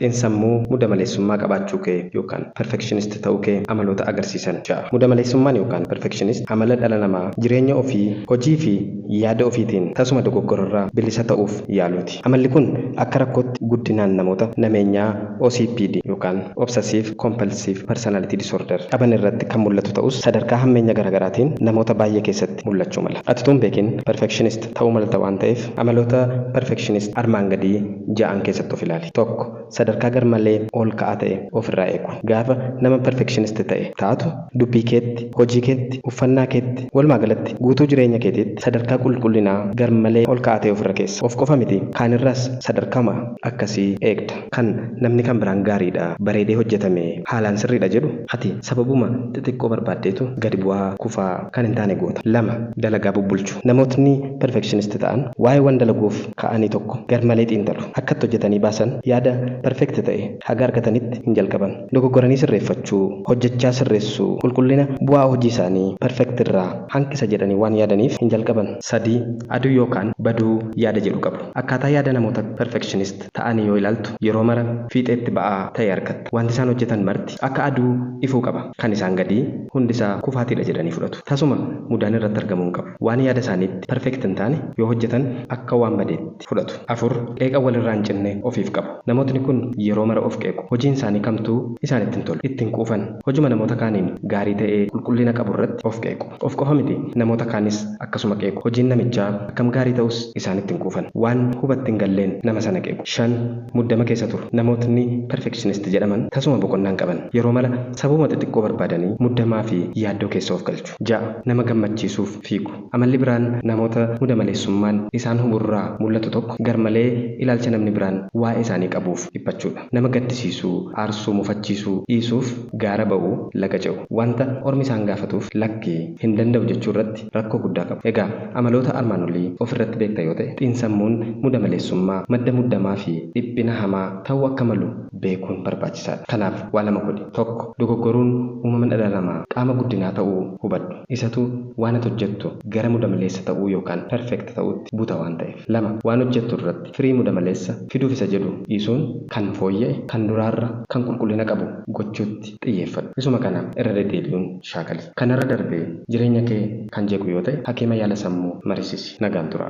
xiinsammuu muda maleessummaa qabaachuu kee yookaan perfectionist ta'uu kee amaloota agarsiisan ja'a. Muda maleessummaan yookaan perfectionist amala dhala namaa jireenya ofii, hojii fi yaada ofiitiin tasuma dogoggorarraa bilisa ta'uuf yaaluuti. Amalli kun akka rakkootti guddinaan namoota nameenyaa OCPD yookaan Obsessive Compulsive Personality Disorder qaban irratti kan mul'atu ta'us sadarkaa hammeenya garaagaraatiin namoota baay'ee keessatti mul'achuu mala. Ati tun beekin perfectionist ta'uu malta waan ta'eef amaloota perfectionist armaan gadii ja'an keessatti of ilaali. Tokko sadarkaa garmalee ol ka'aa ta'e ofirraa eegu. Gaafa nama perfectionist ta'e taatu dubbii keetti, hojii keetti, uffannaa keetti, walumaa galatti guutuu jireenya keetiitti sadarkaa qulqullinaa garmalee ol ka'aa ta'e ofirra keessa. Of qofa miti kaanirraas sadarkama akkasii eegda. Kan namni kan biraan gaariidha, bareedee hojjetame, haalaan sirriidha jedhu ati sababuma xixiqqoo barbaaddeetu gadi bu'aa kufaa kan hin taane goota. 2. Dalagaa bubbulchu. Namootni perfectionist ta'an waa'ee waan dalaguuf ka'anii tokko garmalee xiinxalu. Akkatti hojjetanii baasan yaada perfect ta'e haga argatanitti hin jalqaban. Dogoggoranii sirreeffachuu, hojjechaa sirreessuu, qulqullina bu'aa hojii isaanii perfect irraa hanqisa jedhanii waan yaadaniif hin jalqaban. 3. Aduu yookaan baduu yaada jedhu qabu. Akkaataa yaada namoota perfectionist ta'anii yoo ilaaltu yeroo mara fiixeetti ba'aa ta'e argatta. Wanti isaan hojjetan marti akka aduu ifuu qaba. Kan isaan gadii hundisaa kufaatiidha jedhanii fudhatu. Tasuma mudaan irratti argamuu hin qabu. Waan yaada isaaniitti perfect hin taane yoo hojjetan akka waan badeetti fudhatu. 4. Qeeqa walirraa hin cinne ofiif qabu. Namootni kun yeroo mara of qeequ. Hojiin isaanii kamtuu isaanitti hin tolu. Ittiin quufan. Hojuma namoota kaaniin gaarii ta'ee qulqullina qabu irratti of qeequ. Of qofa miti namoota kaanis akkasuma qeequ. Hojiin namichaa akkam gaarii ta'us isaanitti hin quufan. Waan hubatti hin galleen nama sana qeequ. 5. Muddama keessa turu. Namootni perfectionist jedhaman tasuma boqonnaa hin qaban. Yeroo mala sababuma xixiqqoo barbaadanii muddamaa fi yaaddoo keessa of galchu. 6. Nama gammachiisuuf fiigu. Amalli biraan namoota muda maleessummaan isaan huburraa mul'atu tokko garmalee ilaalcha namni biraan waa'ee isaanii qabuuf dhiphachuudha. Nama gaddisiisuu, aarsuu, mufachiisuu dhiisuuf gaara ba'uu laga ce'u. Wanta ormi isaan gaafatuuf lakkee hin danda'u jechuu irratti rakkoo guddaa qabu. Egaa amaloota armaan olii ofirratti beekta yoo ta'e xiinsammuun muda maleessummaa madda muddamaa fi dhiphina hamaa ta'uu akka malu beekuun barbaachisaadha. Kanaaf waa lama godhi. 1. Dogoggoruun uumama dhala namaa qaama guddinaa ta'uu hubadhu. Isatu waan ati hojjettu gara muda maleessa ta'uu yookaan perfect ta'uutti buta waan ta'eef. 2. Waan hojjettu irratti firii muda maleessa fiduuf isa jedhu dhiisuun kan fooyya'e, kan duraarra, kan qulqullina qabu gochuutti xiyyeeffadhu. Isuma kana irra deddeebi'uun shaakali. Kanarra darbee jireenya kee kan jeequ yoo ta'e hakiima yaala sammuu mariisisi. Nagaan tura.